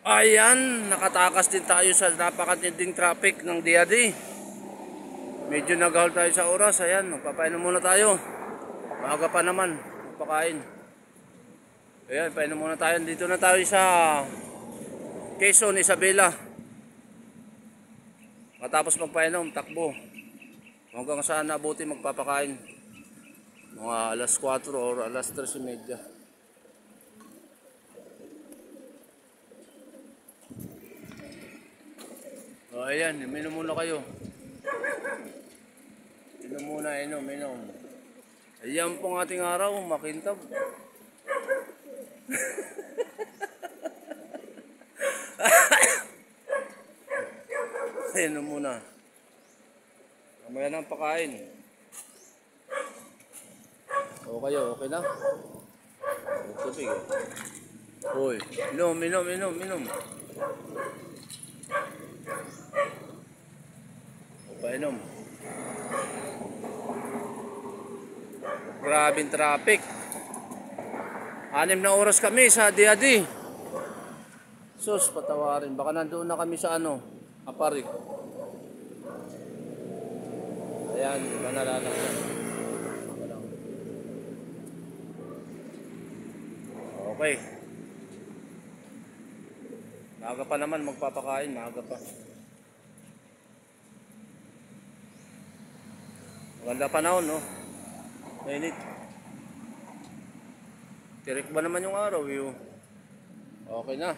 Ayan, nakatakas din tayo sa napakatinding traffic ng DIAD. Medyo nagahol tayo sa oras. Ayan, magpapainom muna tayo. Maaga pa naman, magpakain. Ayan, painom muna tayo. Dito na tayo sa Quezon, Isabela. Matapos magpainom, takbo. Hanggang saan nabuti magpapakain. Mga alas 4 or alas 3:30. O ayan, minom muna kayo. Inom muna, inom. Ayan pong ating araw, makintab. Inom muna. Mamaya nang pakain. O kayo, okay na? Tubig eh. Uy, inom. Painom. Grabing traffic. 6 na oras kami sa DIAD. Sus, patawarin. Baka nandoon na kami sa Aparik. Ayan, diba nalalakyan. Okay. Maaga pa naman magpapakain, maaga pa. Maganda panahon, no? Mainit. Tirik ba naman yung araw, yun? Okay na.